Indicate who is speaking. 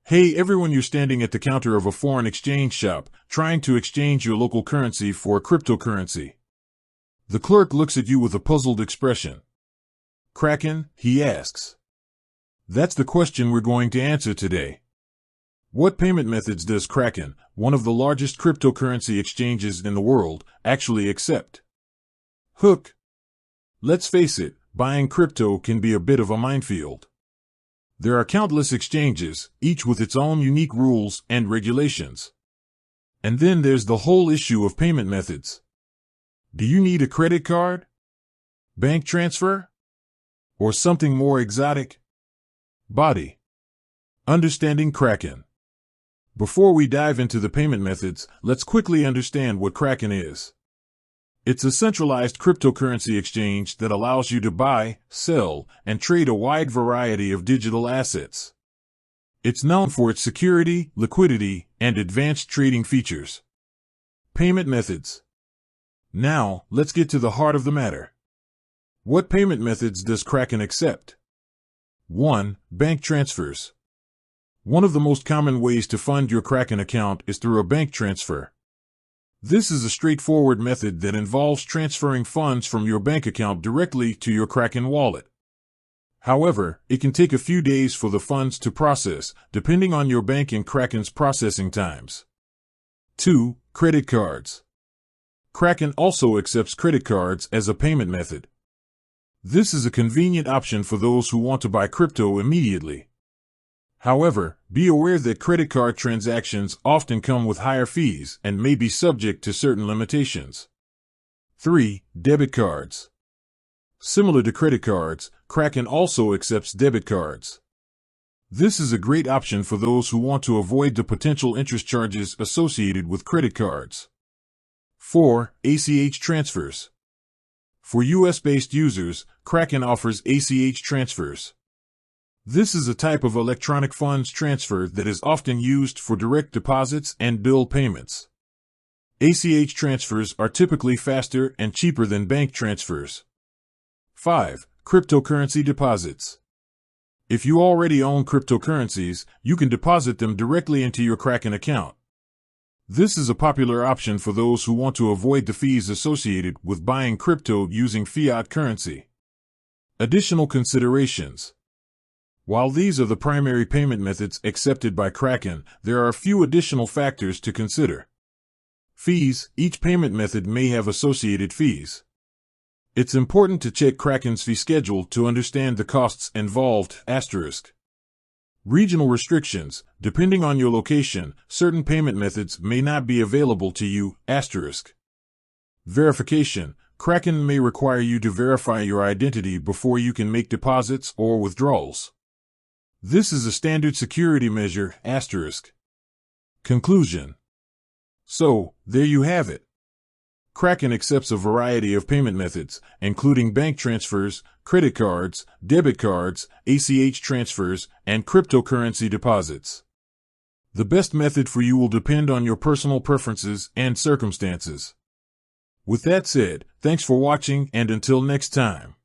Speaker 1: Hey everyone, you're standing at the counter of a foreign exchange shop, trying to exchange your local currency for a cryptocurrency. The clerk looks at you with a puzzled expression. Kraken, he asks. That's the question we're going to answer today. What payment methods does Kraken, one of the largest cryptocurrency exchanges in the world, actually accept? Hook. Let's face it, buying crypto can be a bit of a minefield. There are countless exchanges, each with its own unique rules and regulations. And then there's the whole issue of payment methods. Do you need a credit card? Bank transfer? Or something more exotic? Body. Understanding Kraken. Before we dive into the payment methods, let's quickly understand what Kraken is. It's a centralized cryptocurrency exchange that allows you to buy, sell, and trade a wide variety of digital assets. It's known for its security, liquidity, and advanced trading features. Payment methods. Now, let's get to the heart of the matter. What payment methods does Kraken accept? 1. Bank transfers. One of the most common ways to fund your Kraken account is through a bank transfer. This is a straightforward method that involves transferring funds from your bank account directly to your Kraken wallet. However, it can take a few days for the funds to process, depending on your bank and Kraken's processing times. 2. Credit cards. Kraken also accepts credit cards as a payment method. This is a convenient option for those who want to buy crypto immediately. However, be aware that credit card transactions often come with higher fees and may be subject to certain limitations. 3. Debit cards. Similar to credit cards, Kraken also accepts debit cards. This is a great option for those who want to avoid the potential interest charges associated with credit cards. 4. ACH transfers. For US-based users, Kraken offers ACH transfers. This is a type of electronic funds transfer that is often used for direct deposits and bill payments. ACH transfers are typically faster and cheaper than bank transfers. 5. Cryptocurrency deposits. If you already own cryptocurrencies, you can deposit them directly into your Kraken account. This is a popular option for those who want to avoid the fees associated with buying crypto using fiat currency. Additional considerations. While these are the primary payment methods accepted by Kraken, there are a few additional factors to consider. Fees. Each payment method may have associated fees. It's important to check Kraken's fee schedule to understand the costs involved. Regional restrictions. Depending on your location, certain payment methods may not be available to you. Verification. Kraken may require you to verify your identity before you can make deposits or withdrawals. This is a standard security measure. Conclusion. So, there you have it. Kraken accepts a variety of payment methods, including bank transfers, credit cards, debit cards, ACH transfers, and cryptocurrency deposits. The best method for you will depend on your personal preferences and circumstances. With that said, thanks for watching, and until next time.